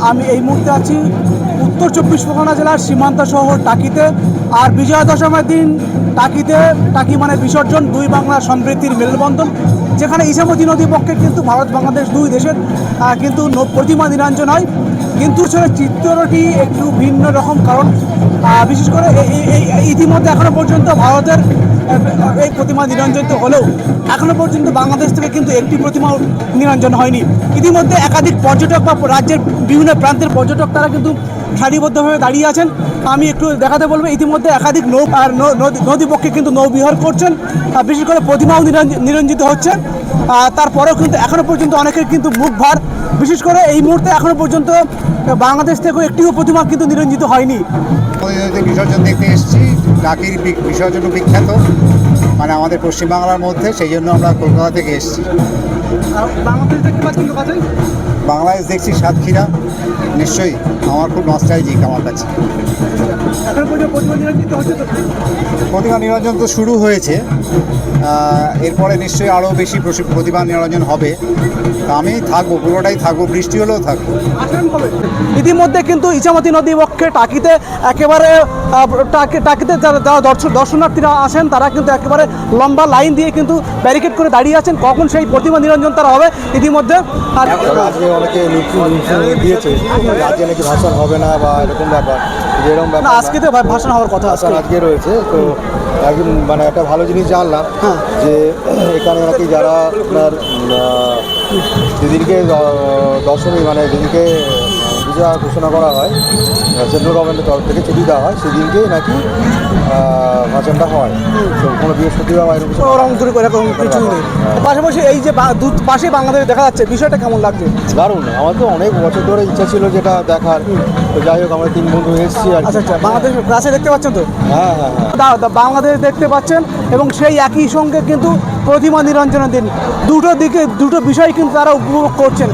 আমি এই মুহূর্তে আছি উত্তর 24 পরগনা জেলার সীমান্ত শহর টাকিতে। আর বিজয়া দশমীর দিন টাকি মানে বিসর্জন, দুই বাংলার সম্প্রীতির মেলবন্ধন, যেখানে ইছামতি নদী পক্ষে কিন্তু ভারত বাংলাদেশ দুই দেশের কিন্তু প্রতিমা নিরঞ্জন হয়। কিন্তু আসলে চিত্রটি একটু ভিন্ন রকম, কারণ বিশেষ করে ইতিমধ্যে এখনও পর্যন্ত ভারতের এই প্রতিমা নিরঞ্জন তো হলেও এখনও পর্যন্ত বাংলাদেশ থেকে কিন্তু একটি প্রতিমা নিরঞ্জন হয়নি। ইতিমধ্যে একাধিক পর্যটক বা রাজ্যের বিভিন্ন প্রান্তের পর্যটক তারা কিন্তু সারিবদ্ধভাবে দাঁড়িয়ে আছেন। আমি একটু দেখাতে বলবো, ইতিমধ্যে একাধিক নদীপক্ষে কিন্তু নৌবিহার করছেন, বিশেষ করে প্রতিমাও নিরঞ্জিত হচ্ছে। তারপরেও কিন্তু এখনও পর্যন্ত অনেকের কিন্তু মুখ ভার, বিশেষ করে এই মুহূর্তে এখনও পর্যন্ত বাংলাদেশ থেকেও একটিও প্রতিমা কিন্তু নিরঞ্জিত হয়নি। বিসর্জন দেখতে এসেছি, টাকির বিসর্জন বিখ্যাত মানে আমাদের পশ্চিমবাংলার মধ্যে, সেই জন্য আমরা কলকাতা থেকে এসেছি। বাংলাদেশ দেখতে পাচ্ছেন তো কাছে? বাংলাদেশ দেখছি সাতক্ষীরা, নিশ্চয়ই আমার খুব নস্টালজিক আমার কাছে। এখনও পর্যন্ত প্রতিমা নিরঞ্জিত হচ্ছে তো? প্রতিমা নিরঞ্জন তো শুরু হয়েছে, এরপরে নিশ্চয়ই আরও বেশি প্রতিমা নিরঞ্জন হবে। তা আমি থাকবো, পুরোটাই থাকবো, বৃষ্টি হলেও থাকবো। ইতিমধ্যে কিন্তু ইছামতি নদী পক্ষে টাকিতে একেবারে টাকিতে যারা দর্শনার্থীরা আসেন তারা কিন্তু একেবারে লম্বা লাইন দিয়ে কিন্তু ব্যারিকেড করে দাঁড়িয়ে আছেন, কখন সেই প্রতিমা নিরঞ্জন তারা হবে। ইতিমধ্যে আজকে অনেকে দিয়েছে আজকে নাকি ভাষণ হবে না বা এরকম ব্যাপার, যেরকম না, আজকে তো ভাষণ হওয়ার কথা আজকে রয়েছে। তো একদিন মানে একটা ভালো জিনিস জানলাম যে এখানে নাকি যারা আপনার যেদিনকে দশমী মানে যেদিনকে বিজয়া ঘোষণা করা হয়, সেন্ট্রাল গভর্নমেন্টের তরফ থেকে ছুটি দেওয়া হয়, সেদিনকেই নাকি ভাষণটা হয়। তো কোনো বৃহস্পতিবার বা ওরকম কিছু নেই। পাশাপাশি এই যে পাশে বাংলাদেশ দেখা যাচ্ছে, বিষয়টা কেমন লাগছে? দারুণ, আমার তো অনেক বছর ধরে ইচ্ছা ছিল যেটা দেখার। তো যাই হোক, আমরা 3 বন্ধু এসেছি আর আচ্ছা, বাংলাদেশ কাছে দেখতে পাচ্ছেন তো? হ্যাঁ। বাংলাদেশ দেখতে পাচ্ছেন, এবং সেই একই সঙ্গে কিন্তু প্রতিমা নিরঞ্জনের দিন দুটো বিষয় কিন্তু তারা উপভোগ করছেন।